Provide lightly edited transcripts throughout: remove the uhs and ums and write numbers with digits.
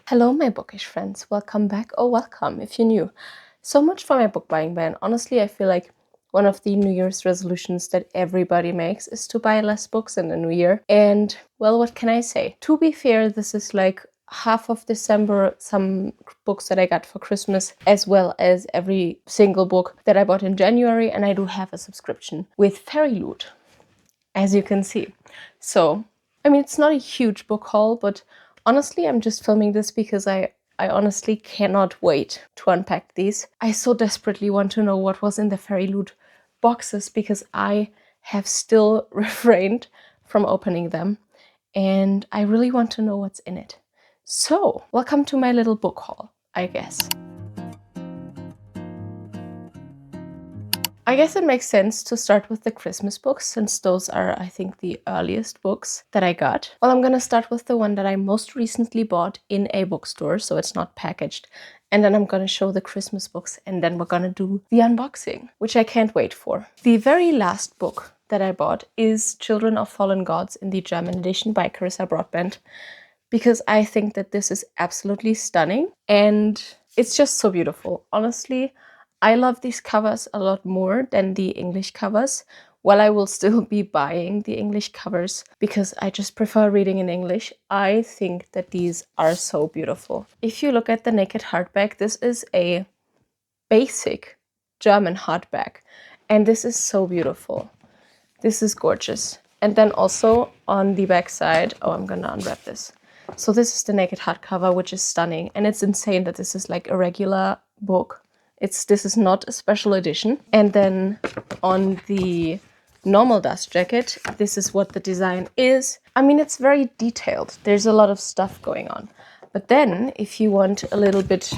Hello, my bookish friends. Welcome back, or welcome if you're new. So much for my book buying ban. Honestly, I feel like one of the New Year's resolutions that everybody makes is to buy less books in the new year. And, well, what can I say? To be fair, this is like half of December, some books that I got for Christmas, as well as every single book that I bought in January. And I do have a subscription with Fairy Loot, as you can see. So, I mean, it's not a huge book haul, but honestly, I'm just filming this because I honestly cannot wait to unpack these. I so desperately want to know what was in the Fairy Loot boxes because I have still refrained from opening them and I really want to know what's in it. So, welcome to my little book haul, I guess. I guess it makes sense to start with the Christmas books since those are, I think, the earliest books that I got. Well, I'm gonna start with the one that I most recently bought in a bookstore, so it's not packaged. And then I'm gonna show the Christmas books and then we're gonna do the unboxing, which I can't wait for. The very last book that I bought is Children of Fallen Gods in the German edition by Carissa Broadbent, because I think that this is absolutely stunning and it's just so beautiful. Honestly, I love these covers a lot more than the English covers. While I will still be buying the English covers because I just prefer reading in English, I think that these are so beautiful. If you look at the naked hardback, this is a basic German hardback and this is so beautiful. This is gorgeous. And then also on the back side, oh, I'm gonna unwrap this. So this is the naked hardcover, which is stunning. And it's insane that this is like a regular book. This is not a special edition. And then on the normal dust jacket, this is what the design is. I mean, it's very detailed. There's a lot of stuff going on. But then if you want a little bit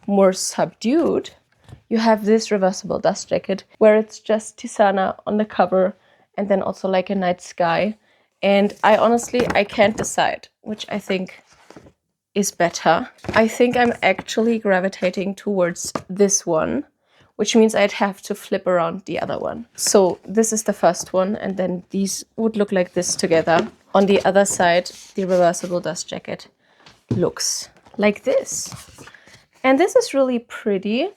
more subdued, you have this reversible dust jacket where it's just Tisana on the cover and then also like a night sky. And I can't decide which I think is better. I think I'm actually gravitating towards this one, which means I'd have to flip around the other one. So this is the first one, and then these would look like this together. On the other side, the reversible dust jacket looks like this. And this is really pretty.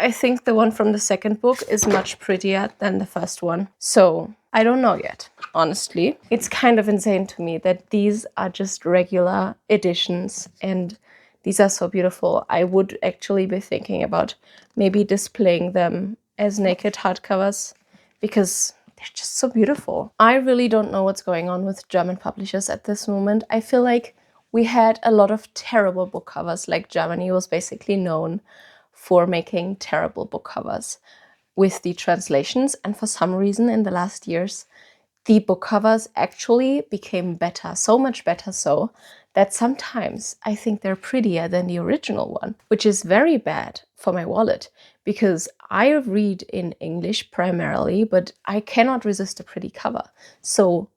I think the one from the second book is much prettier than the first one. So I don't know yet, honestly. It's kind of insane to me that these are just regular editions and these are so beautiful. I would actually be thinking about maybe displaying them as naked hardcovers because they're just so beautiful. I really don't know what's going on with German publishers at this moment. I feel like we had a lot of terrible book covers, like Germany was basically known for making terrible book covers with the translations. And for some reason in the last years, the book covers actually became better, so much better so that sometimes I think they're prettier than the original one, which is very bad for my wallet because I read in English primarily, but I cannot resist a pretty cover. So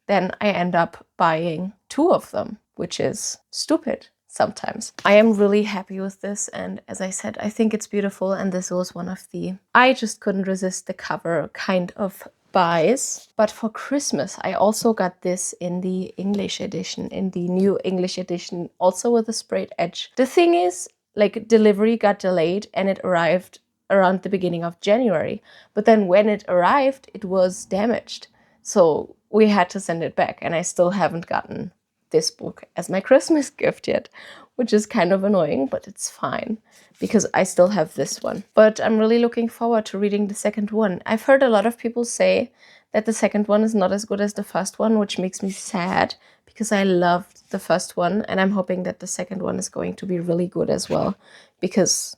then I end up buying two of them, which is stupid sometimes. I am really happy with this, and as I said, I think it's beautiful, and this was one of the I just couldn't resist the cover kind of buys. But for Christmas, I also got this in the English edition, in the new English edition, also with a sprayed edge. The thing is, like, delivery got delayed and it arrived around the beginning of January. But then when it arrived, it was damaged. So we had to send it back, and I still haven't gotten this book as my Christmas gift yet, which is kind of annoying, but it's fine because I still have this one. But I'm really looking forward to reading the second one. I've heard a lot of people say that the second one is not as good as the first one, which makes me sad because I loved the first one, and I'm hoping that the second one is going to be really good as well because,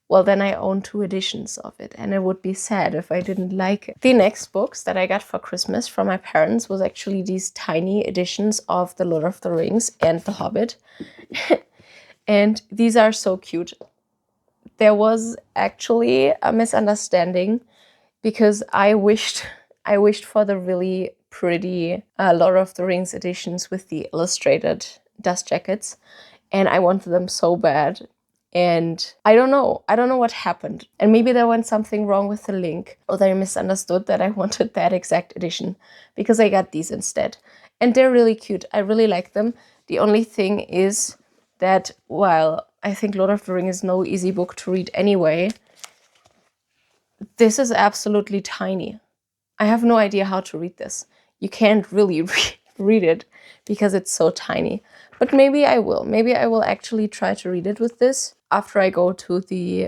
well, then I own two editions of it, and it would be sad if I didn't like it. The next books that I got for Christmas from my parents was actually these tiny editions of The Lord of the Rings and The Hobbit. And these are so cute. There was actually a misunderstanding because I wished for the really pretty Lord of the Rings editions with the illustrated dust jackets, and I wanted them so bad. And I don't know what happened. And maybe there went something wrong with the link, or they misunderstood that I wanted that exact edition because I got these instead. And they're really cute. I really like them. The only thing is that while I think Lord of the Rings is no easy book to read anyway, this is absolutely tiny. I have no idea how to read this. You can't really read it because it's so tiny. But maybe I will. Maybe I will actually try to read it with this after I go to the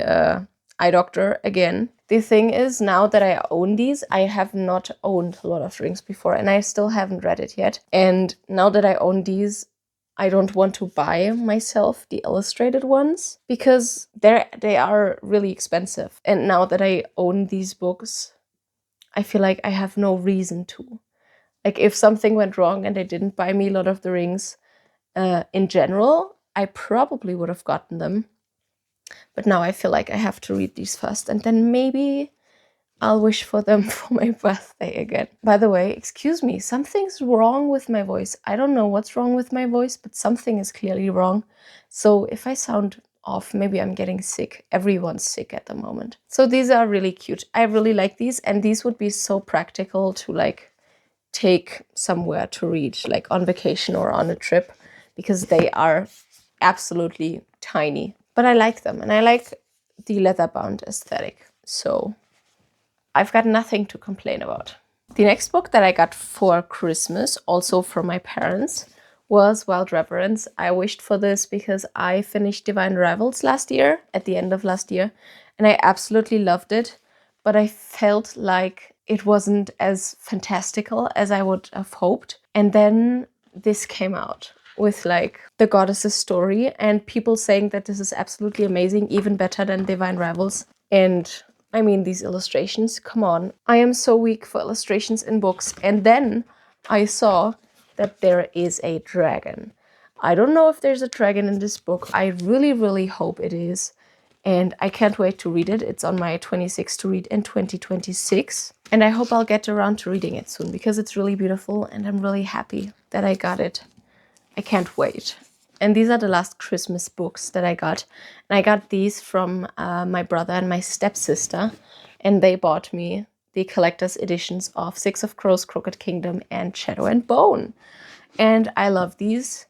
eye doctor again. The thing is, now that I own these, I have not owned Lord of the Rings before, and I still haven't read it yet. And now that I own these, I don't want to buy myself the illustrated ones because they are really expensive. And now that I own these books, I feel like I have no reason to. Like, if something went wrong and they didn't buy me Lord of the Rings in general, I probably would have gotten them. But now I feel like I have to read these first, and then maybe I'll wish for them for my birthday again. By the way, excuse me, something's wrong with my voice. I don't know what's wrong with my voice, but something is clearly wrong. So if I sound off, maybe I'm getting sick. Everyone's sick at the moment. So these are really cute. I really like these, and these would be so practical to like take somewhere to read, like on vacation or on a trip, because they are absolutely tiny. But I like them, and I like the leather-bound aesthetic. So I've got nothing to complain about. The next book that I got for Christmas, also from my parents, was Wild Reverence. I wished for this because I finished Divine Rivals last year, at the end of last year, and I absolutely loved it, but I felt like it wasn't as fantastical as I would have hoped. And then this came out with like the goddess's story, and people saying that this is absolutely amazing, even better than Divine Rivals. And I mean, these illustrations, come on. I am so weak for illustrations in books. And then I saw that there is a dragon. I don't know if there's a dragon in this book. I really, really hope it is. And I can't wait to read it. It's on my 26 to read in 2026. And I hope I'll get around to reading it soon because it's really beautiful and I'm really happy that I got it. I can't wait. And these are the last Christmas books that I got. And I got these from my brother and my stepsister. And they bought me the collector's editions of Six of Crows, Crooked Kingdom, and Shadow and Bone. And I love these,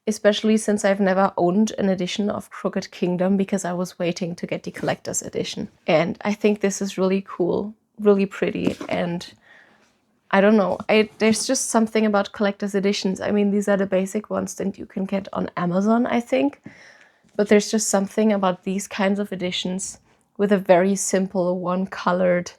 especially since I've never owned an edition of Crooked Kingdom because I was waiting to get the collector's edition. And I think this is really cool, really pretty, and I don't know. There's just something about collector's editions. I mean, these are the basic ones that you can get on Amazon, I think. But there's just something about these kinds of editions with a very simple one-colored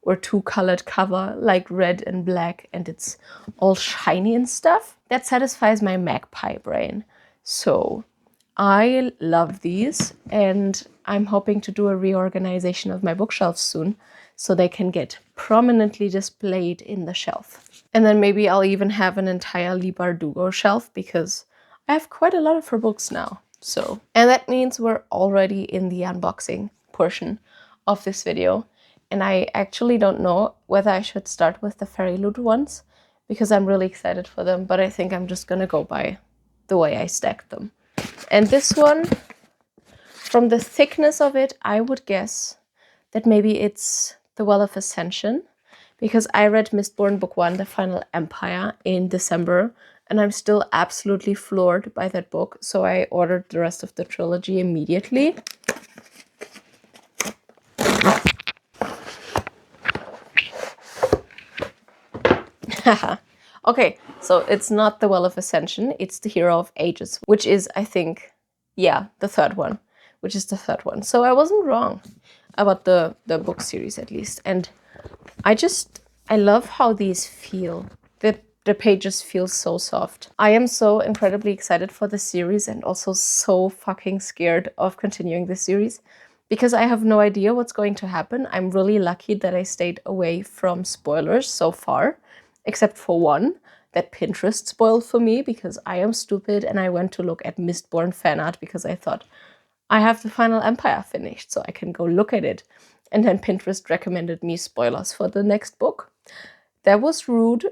or two-colored cover, like red and black, and it's all shiny and stuff. That satisfies my magpie brain. So I love these, and I'm hoping to do a reorganization of my bookshelves soon so they can get prominently displayed in the shelf. And then maybe I'll even have an entire Leigh Bardugo shelf because I have quite a lot of her books now. So, and that means we're already in the unboxing portion of this video. And I actually don't know whether I should start with the Fairy Loot ones because I'm really excited for them, but I think I'm just gonna go by the way I stacked them. And this one, from the thickness of it, I would guess that maybe it's The Well of Ascension, because I read Mistborn Book 1, The Final Empire, in December, and I'm still absolutely floored by that book, so I ordered the rest of the trilogy immediately. Okay, so it's not The Well of Ascension, it's The Hero of Ages, which is, I think, yeah, the third one, which is the third one. So I wasn't wrong about the book series, at least. And I love how these feel. The pages feel so soft. I am so incredibly excited for the series and also so fucking scared of continuing the series because I have no idea what's going to happen. I'm really lucky that I stayed away from spoilers so far, except for one that Pinterest spoiled for me because I am stupid and I went to look at Mistborn fan art because I thought I have the Final Empire finished so I can go look at it. And then Pinterest recommended me spoilers for the next book. That was rude,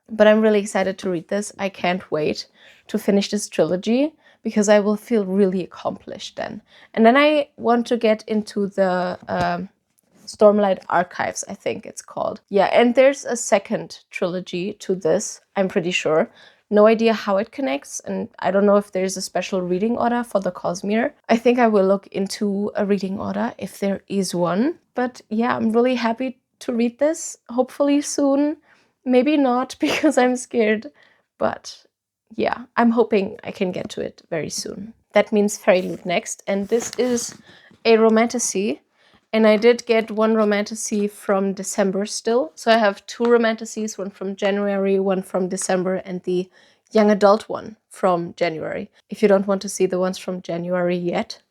but I'm really excited to read this. I can't wait to finish this trilogy because I will feel really accomplished then. And then I want to get into the Stormlight Archives, I think it's called. Yeah, and there's a second trilogy to this, I'm pretty sure, No idea how it connects, and I don't know if there's a special reading order for the Cosmere. I think I will look into a reading order if there is one. But yeah, I'm really happy to read this, hopefully soon. Maybe not, because I'm scared, but yeah, I'm hoping I can get to it very soon. That means Fairy Loot next, and this is a romantasy. And I did get one romantasy from December still. So I have two romantasies, one from January, one from December, and the young adult one from January. If you don't want to see the ones from January yet,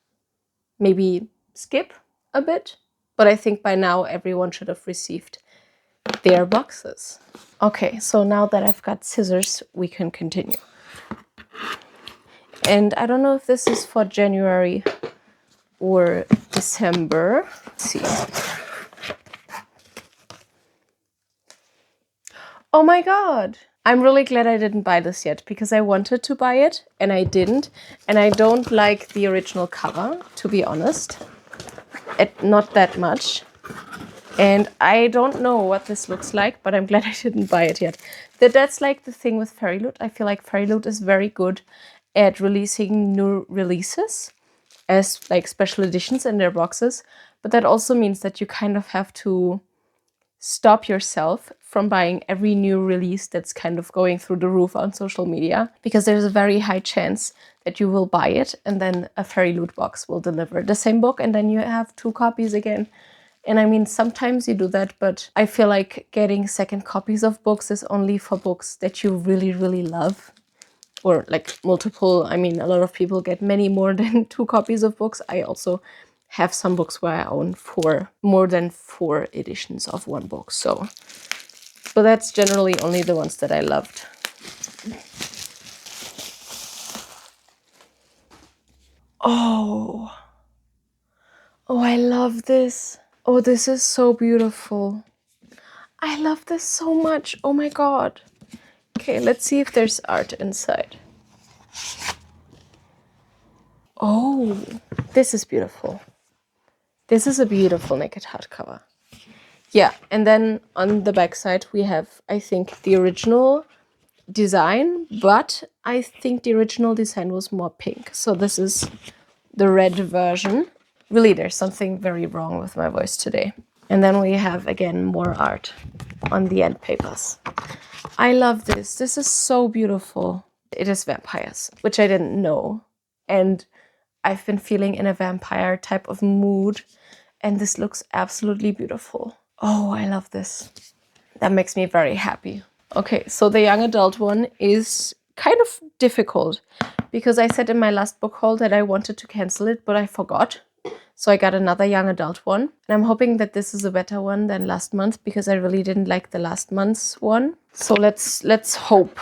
maybe skip a bit. But I think by now everyone should have received their boxes. Okay, so now that I've got scissors, we can continue. And I don't know if this is for January or December. Let's see. Oh my god! I'm really glad I didn't buy this yet, because I wanted to buy it and I didn't. And I don't like the original cover, to be honest. Not that much. And I don't know what this looks like, but I'm glad I didn't buy it yet. That's like the thing with Fairy Loot. I feel like Fairy Loot is very good at releasing new releases as like special editions in their boxes. But that also means that you kind of have to stop yourself from buying every new release that's kind of going through the roof on social media, because there's a very high chance that you will buy it and then a Fairy Loot box will deliver the same book and then you have two copies again. And I mean, sometimes you do that, but I feel like getting second copies of books is only for books that you really, really love. Or like multiple. I mean, a lot of people get many more than two copies of books. I also have some books where I own more than 4 editions of one book. So, but that's generally only the ones that I loved. Oh, I love this. Oh, this is so beautiful. I love this so much. Oh my god. Okay, let's see if there's art inside. Oh, this is beautiful. This is a beautiful naked hardcover. Yeah, and then on the back side we have, I think, the original design, but I think the original design was more pink. So this is the red version. Really, there's something very wrong with my voice today. And then we have, again, more art on the end papers. I love this. This is so beautiful. It is vampires, which I didn't know. And I've been feeling in a vampire type of mood. And this looks absolutely beautiful. Oh, I love this. That makes me very happy. Okay, so the young adult one is kind of difficult because I said in my last book haul that I wanted to cancel it, but I forgot. So I got another young adult one. And I'm hoping that this is a better one than last month, because I really didn't like the last month's one. So let's hope.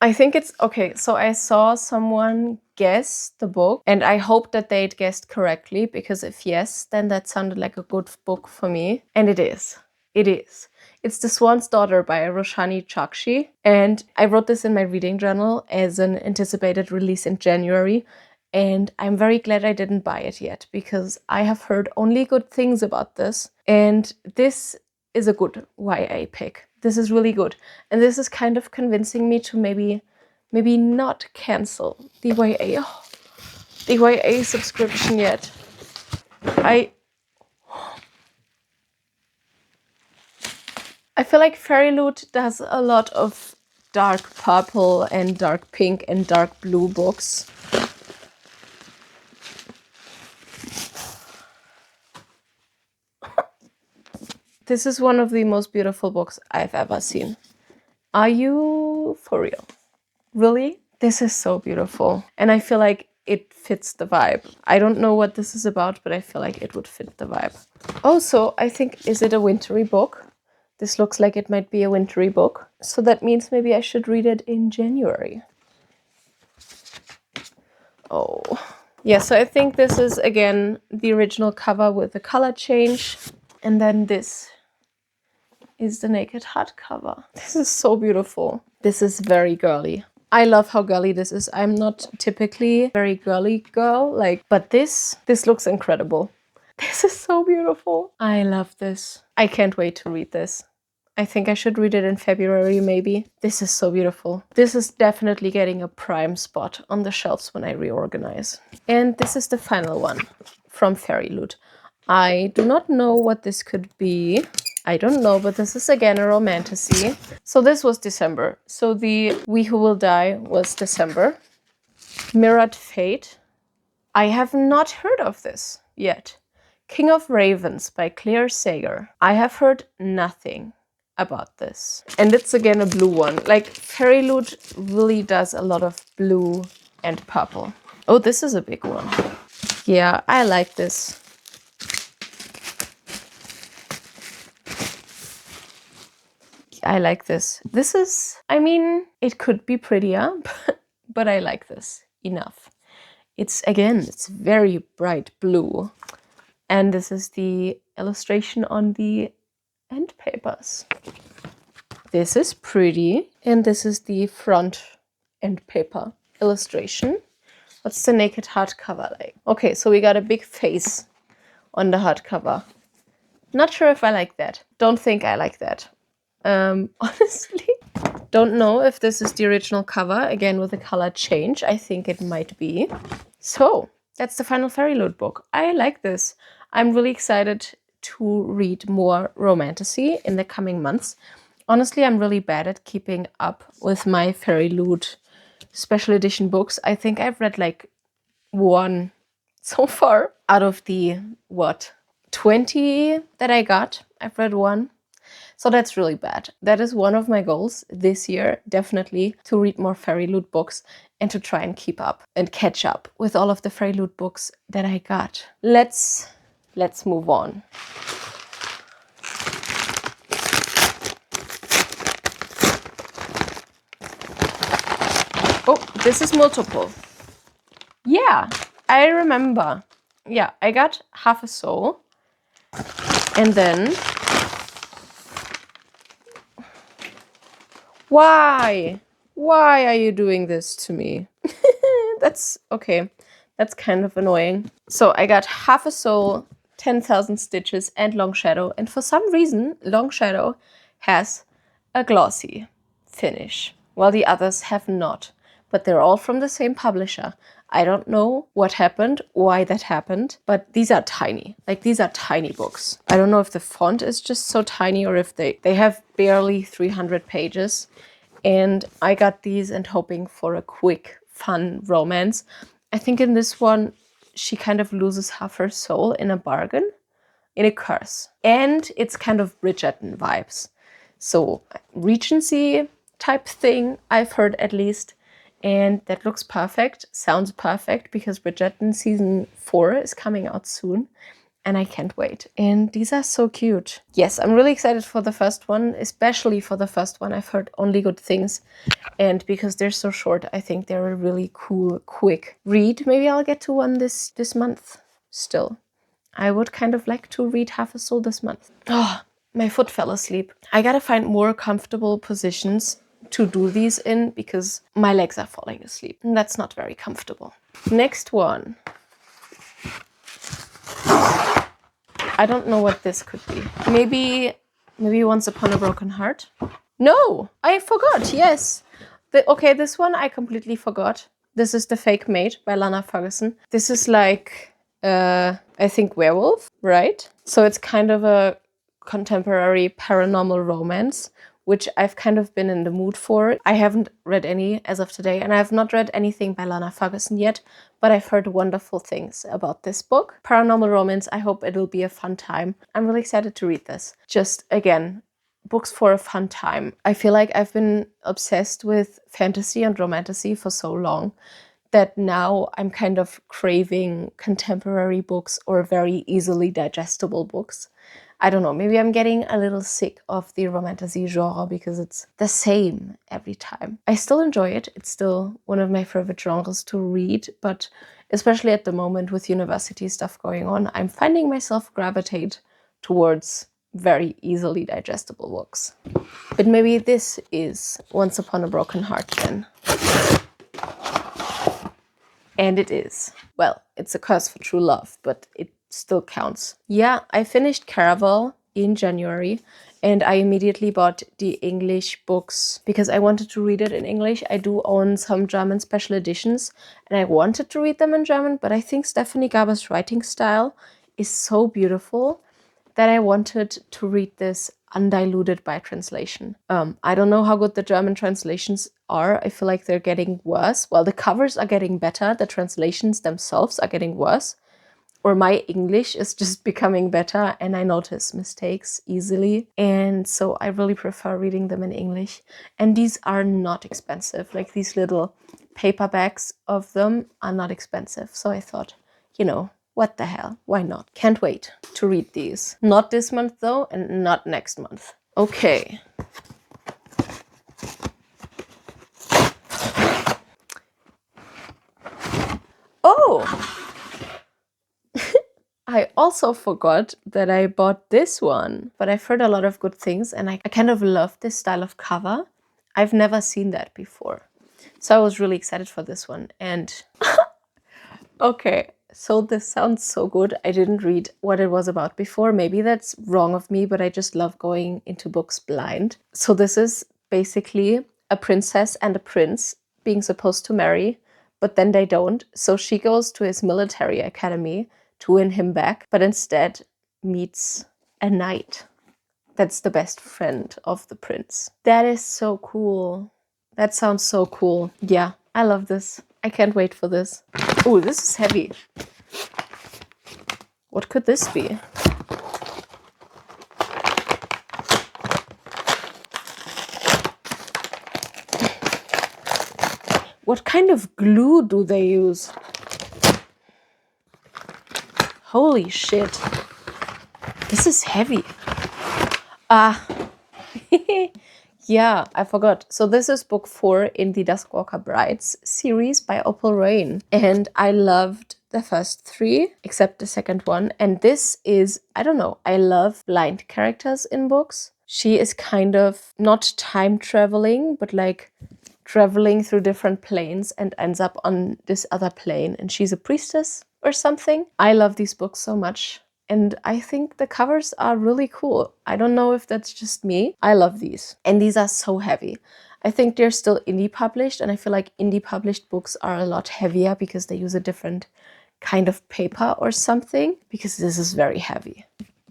I think it's okay. So I saw someone guess the book and I hope that they'd guessed correctly, because if yes, then that sounded like a good book for me. And it is. It is. It's The Swan's Daughter by Roshani Chokshi. And I wrote this in my reading journal as an anticipated release in January. And I'm very glad I didn't buy it yet, because I have heard only good things about this. And this is a good YA pick. This is really good. And this is kind of convincing me to maybe not cancel the YA subscription yet. I feel like Fairy Loot does a lot of dark purple and dark pink and dark blue books. This is one of the most beautiful books I've ever seen. Are you for real? Really? This is so beautiful. And I feel like it fits the vibe. I don't know what this is about, but I feel like it would fit the vibe. Also, I think, is it a wintry book? This looks like it might be a wintry book. So that means maybe I should read it in January. Oh. Yeah, so I think this is, again, the original cover with the color change. And then this is the naked hardcover. This is so beautiful. This is very girly. I love how girly this is. I'm not typically a very girly girl, but this looks incredible. This is so beautiful. I love this. I can't wait to read this. I think I should read it in February, maybe. This is so beautiful. This is definitely getting a prime spot on the shelves when I reorganize. And this is the final one from Fairy Loot. I do not know what this could be. I don't know, but this is again a romantasy. So this was December. So the We Who Will Die was December. Mirrored Fate. I have not heard of this yet. King of Ravens by Claire Sager. I have heard nothing about this. And it's again a blue one. Like, Fairy Loot really does a lot of blue and purple. Oh, this is a big one. Yeah, I like this. I like this. This is, I mean, it could be prettier, but I like this enough. It's, again, it's very bright blue. And this is the illustration on the end papers. This is pretty. And this is the front end paper illustration. What's the naked hardcover like? Okay, so we got a big face on the hardcover. Not sure if I like that. Don't think I like that. Honestly, don't know if this is the original cover, again with a color change. I think it might be. So, that's the final Fairy Loot book. I like this. I'm really excited to read more romantasy in the coming months. Honestly, I'm really bad at keeping up with my Fairy Loot special edition books. I think I've read like one so far out of the, 20 that I got. I've read one. So that's really bad. That is one of my goals this year, definitely, to read more Fairy Loot books and to try and keep up and catch up with all of the Fairy Loot books that I got. Let's move on. Oh, this is multiple. Yeah, I remember. Yeah, I got half a soul. And then... Why? Why are you doing this to me? That's okay. That's kind of annoying. So I got half a soul, 10,000 stitches, and Long Shadow. And for some reason, Long Shadow has a glossy finish, while the others have not. But they're all from the same publisher. I don't know what happened, why that happened, but these are tiny. Like, these are tiny books. I don't know if the font is just so tiny or if they have barely 300 pages. And I got these and hoping for a quick, fun romance. I think in this one, she kind of loses half her soul in a bargain, in a curse. And it's kind of Bridgerton vibes. So, Regency type thing, I've heard at least. And that looks perfect, sounds perfect, because Bridgerton season 4 is coming out soon. And I can't wait. And these are so cute. Yes, I'm really excited for the first one, especially for the first one. I've heard only good things. And because they're so short, I think they're a really cool, quick read. Maybe I'll get to one this month still. I would kind of like to read half a soul this month. Oh, my foot fell asleep. I gotta find more comfortable positions to do these in because my legs are falling asleep. And that's not very comfortable. Next one. I don't know what this could be. Maybe Once Upon a Broken Heart? No, I forgot, yes. Okay, this one I completely forgot. This is The Fake Maid by Lana Ferguson. This is like, I think werewolf, right? So it's kind of a contemporary paranormal romance, which I've kind of been in the mood for. I haven't read any as of today, and I have not read anything by Lana Ferguson yet, but I've heard wonderful things about this book. Paranormal romance, I hope it'll be a fun time. I'm really excited to read this. Just, again, books for a fun time. I feel like I've been obsessed with fantasy and romantasy for so long that now I'm kind of craving contemporary books or very easily digestible books. I don't know, maybe I'm getting a little sick of the romantasy genre because it's the same every time. I still enjoy it. It's still one of my favorite genres to read, but especially at the moment with university stuff going on, I'm finding myself gravitate towards very easily digestible books. But maybe this is Once Upon a Broken Heart then. And it is. Well, it's A Curse for True Love, but it still counts. Yeah, I finished Caraval in January and I immediately bought the English books because I wanted to read it in English. I do own some German special editions and I wanted to read them in German, but I think Stephanie Garber's writing style is so beautiful that I wanted to read this undiluted by translation. I don't know how good the German translations are. I feel like they're getting worse. Well, the covers are getting better. The translations themselves are getting worse. Or my English is just becoming better and I notice mistakes easily. And so I really prefer reading them in English. And these are not expensive. Like these little paperbacks of them are not expensive. So I thought, you know, what the hell? Why not? Can't wait to read these. Not this month though, and not next month. Okay. Oh! I also forgot that I bought this one, but I've heard a lot of good things and I kind of love this style of cover. I've never seen that before. So I was really excited for this one. And okay, so this sounds so good. I didn't read what it was about before. Maybe that's wrong of me, but I just love going into books blind. So this is basically a princess and a prince being supposed to marry, but then they don't. So she goes to his military academy to win him back, but instead meets a knight that's the best friend of the prince. That is so cool. That sounds so cool. Yeah, I love this. I can't wait for this. Oh, this is heavy. What could this be? What kind of glue do they use? Holy shit. This is heavy. Yeah, I forgot. So this is book 4 in the Duskwalker Brides series by Opal Rain. And I loved the first 3, except the second one. And this is, I don't know, I love blind characters in books. She is kind of not time traveling, but like traveling through different planes and ends up on this other plane. And she's a priestess or something. I love these books so much. And I think the covers are really cool. I don't know if that's just me. I love these. And these are so heavy. I think they're still indie published. And I feel like indie published books are a lot heavier because they use a different kind of paper or something. Because this is very heavy.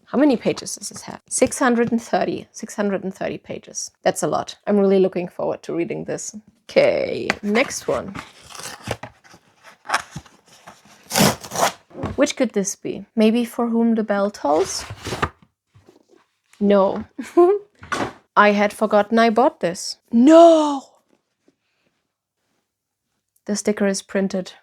How many pages does this have? 630 pages. That's a lot. I'm really looking forward to reading this. Okay, next one. Which could this be? Maybe For Whom the Bell Tolls? No. I had forgotten I bought this. No! The sticker is printed.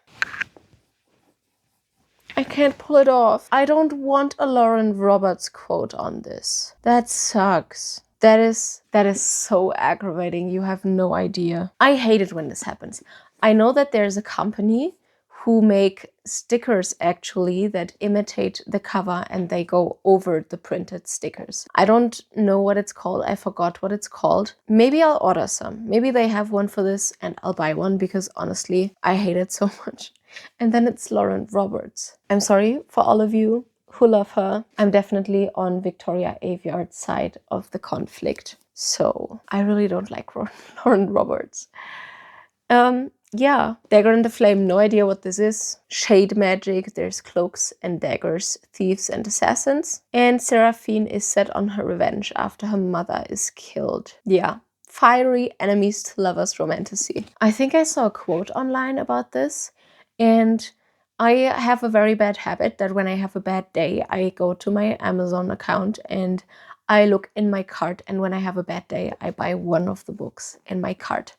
I can't pull it off. I don't want a Lauren Roberts quote on this. That sucks. That is so aggravating. You have no idea. I hate it when this happens. I know that there's a company who make stickers actually that imitate the cover and they go over the printed stickers. I don't know what it's called. I forgot what it's called. Maybe I'll order some. Maybe they have one for this and I'll buy one because honestly, I hate it so much. And then it's Lauren Roberts. I'm sorry for all of you who love her. I'm definitely on Victoria Aveyard's side of the conflict. So I really don't like Lauren Roberts. Yeah, Dagger in the Flame, no idea what this is. Shade magic, there's cloaks and daggers, thieves and assassins. And Seraphine is set on her revenge after her mother is killed. Yeah, fiery enemies to lovers romantasy. I think I saw a quote online about this, and I have a very bad habit that when I have a bad day, I go to my Amazon account and I look in my cart, and when I have a bad day, I buy one of the books in my cart.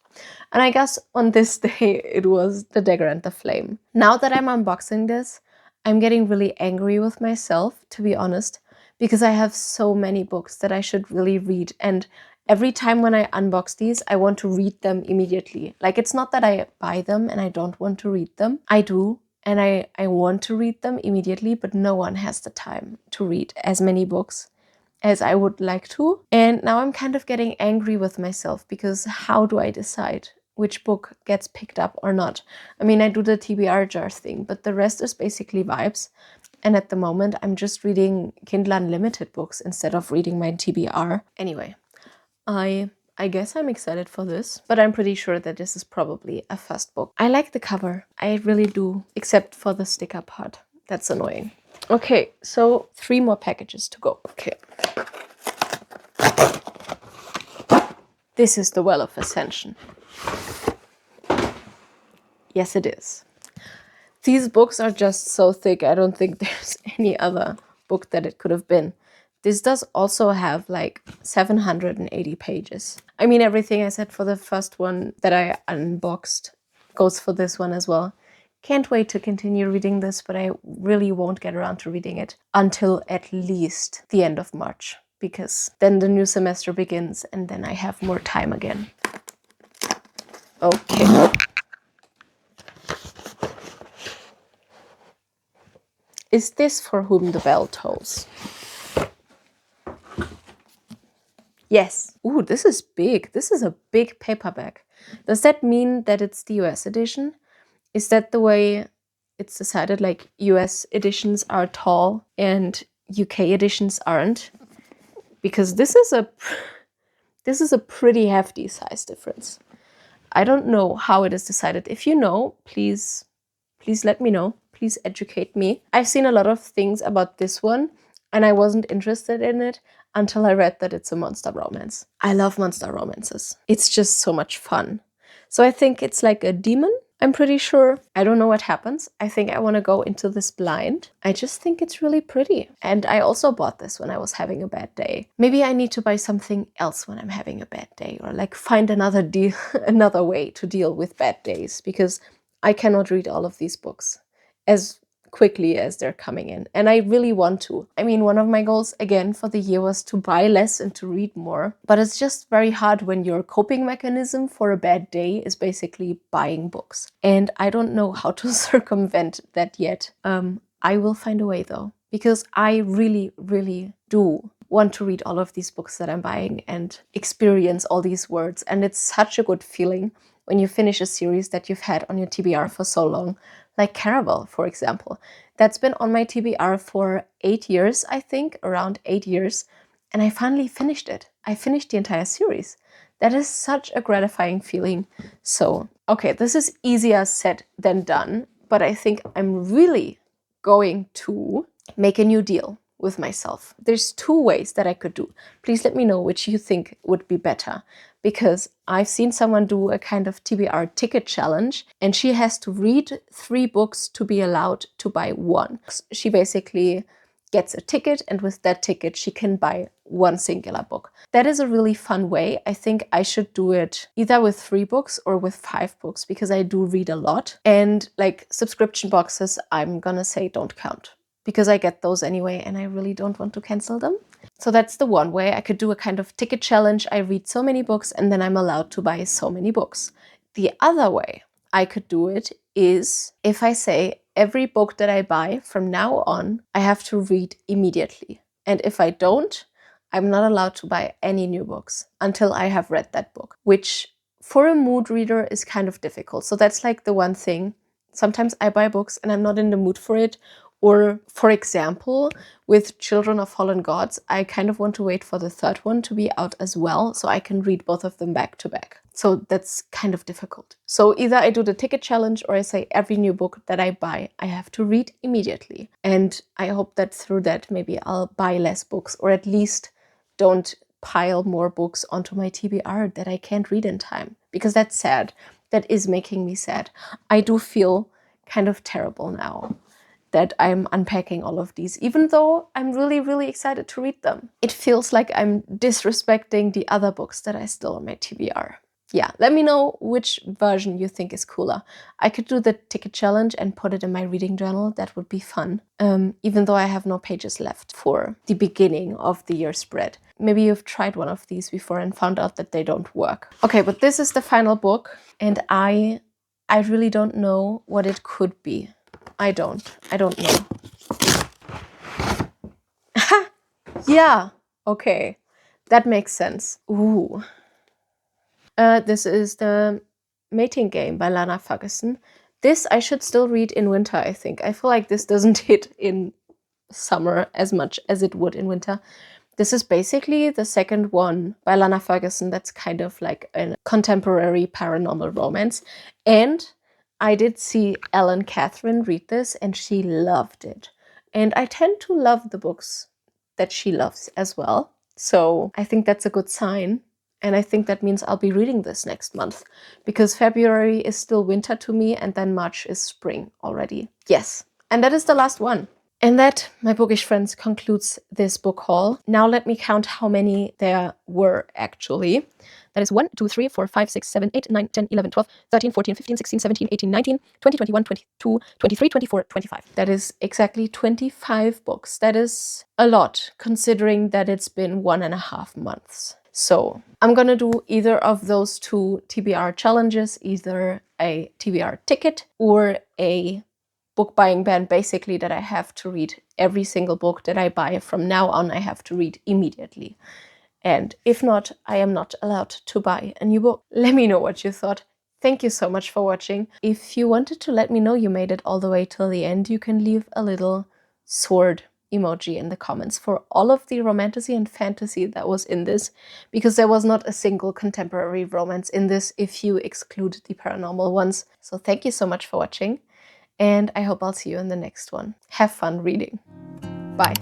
And I guess on this day, it was The Dagger and the Flame. Now that I'm unboxing this, I'm getting really angry with myself, to be honest, because I have so many books that I should really read. And every time when I unbox these, I want to read them immediately. Like, it's not that I buy them and I don't want to read them. I do, and I want to read them immediately, but no one has the time to read as many books as I would like to. And now I'm kind of getting angry with myself because how do I decide which book gets picked up or not? I mean, I do the TBR jar thing, but the rest is basically vibes. And at the moment, I'm just reading Kindle Unlimited books instead of reading my TBR. Anyway, I guess I'm excited for this, but I'm pretty sure that this is probably a first book. I like the cover. I really do, except for the sticker part. That's annoying. Okay, so 3 more packages to go. Okay. This is the Well of Ascension. Yes, it is. These books are just so thick. I don't think there's any other book that it could have been. This does also have like 780 pages. I mean, everything I said for the first one that I unboxed goes for this one as well. Can't wait to continue reading this, but I really won't get around to reading it until at least the end of March, because then the new semester begins and then I have more time again. Okay. Is this For Whom the Bell Tolls? Yes. Ooh, this is big. This is a big paperback. Does that mean that it's the US edition? Is that the way it's decided? Like US editions are tall and UK editions aren't? Because this is a pretty hefty size difference. I don't know how it is decided. If you know, please let me know. Please educate me. I've seen a lot of things about this one, and I wasn't interested in it until I read that it's a monster romance. I love monster romances. It's just so much fun. So I think it's like a demon, I'm pretty sure. I don't know what happens. I think I want to go into this blind. I just think it's really pretty. And I also bought this when I was having a bad day. Maybe I need to buy something else when I'm having a bad day, or like find another way to deal with bad days, because I cannot read all of these books as quickly as they're coming in. And I really want to. I mean, one of my goals, again, for the year was to buy less and to read more. But it's just very hard when your coping mechanism for a bad day is basically buying books. And I don't know how to circumvent that yet. I will find a way, though, because I really, really do want to read all of these books that I'm buying and experience all these words. And it's such a good feeling when you finish a series that you've had on your TBR for so long, like Caraval, for example. That's been on my TBR for 8 years, I think, around 8 years, and I finally finished it. I finished the entire series. That is such a gratifying feeling. So, okay, this is easier said than done, but I think I'm really going to make a new deal with myself. There's 2 ways that I could do. Please let me know which you think would be better, because I've seen someone do a kind of TBR ticket challenge, and she has to read 3 books to be allowed to buy 1. She basically gets a ticket, and with that ticket she can buy 1 singular book. That is a really fun way. I think I should do it either with 3 books or with 5 books, because I do read a lot. And like subscription boxes, I'm gonna say don't count, because I get those anyway and I really don't want to cancel them. So that's the one way. I could do a kind of ticket challenge. I read so many books and then I'm allowed to buy so many books. The other way I could do it is if I say every book that I buy from now on, I have to read immediately. And if I don't, I'm not allowed to buy any new books until I have read that book, which for a mood reader is kind of difficult. So that's like the one thing. Sometimes I buy books and I'm not in the mood for it. Or, for example, with Children of Fallen Gods, I kind of want to wait for the 3rd one to be out as well, so I can read both of them back to back. So that's kind of difficult. So either I do the ticket challenge, or I say every new book that I buy, I have to read immediately. And I hope that through that, maybe I'll buy less books, or at least don't pile more books onto my TBR that I can't read in time. Because that's sad. That is making me sad. I do feel kind of terrible now that I'm unpacking all of these, even though I'm really, really excited to read them. It feels like I'm disrespecting the other books that I still on my TBR. Yeah, let me know which version you think is cooler. I could do the ticket challenge and put it in my reading journal. That would be fun, even though I have no pages left for the beginning of the year spread. Maybe you've tried one of these before and found out that they don't work. Okay, but this is the final book, and I really don't know what it could be. I don't know. Yeah, okay. That makes sense. Ooh. This is The Mating Game by Lana Ferguson. This I should still read in winter, I think. I feel like this doesn't hit in summer as much as it would in winter. This is basically the second one by Lana Ferguson that's kind of like a contemporary paranormal romance. And I did see Ellen Catherine read this and she loved it. And I tend to love the books that she loves as well. So I think that's a good sign. And I think that means I'll be reading this next month because February is still winter to me and then March is spring already. Yes. And that is the last one. And that, my bookish friends, concludes this book haul. Now let me count how many there were actually. That is 1, 2, 3, 4, 5, 6, 7, 8, 9, 10, 11, 12, 13, 14, 15, 16, 17, 18, 19, 20, 21, 22, 23, 24, 25. That is exactly 25 books. That is a lot, considering that it's been 1.5 months. So I'm gonna do either of those two TBR challenges, either a TBR ticket or a book buying ban, basically that I have to read every single book that I buy from now on. I have to read immediately. And if not, I am not allowed to buy a new book. Let me know what you thought. Thank you so much for watching. If you wanted to let me know you made it all the way till the end, you can leave a little sword emoji in the comments for all of the romantasy and fantasy that was in this, because there was not a single contemporary romance in this if you exclude the paranormal ones. So thank you so much for watching. And I hope I'll see you in the next one. Have fun reading. Bye.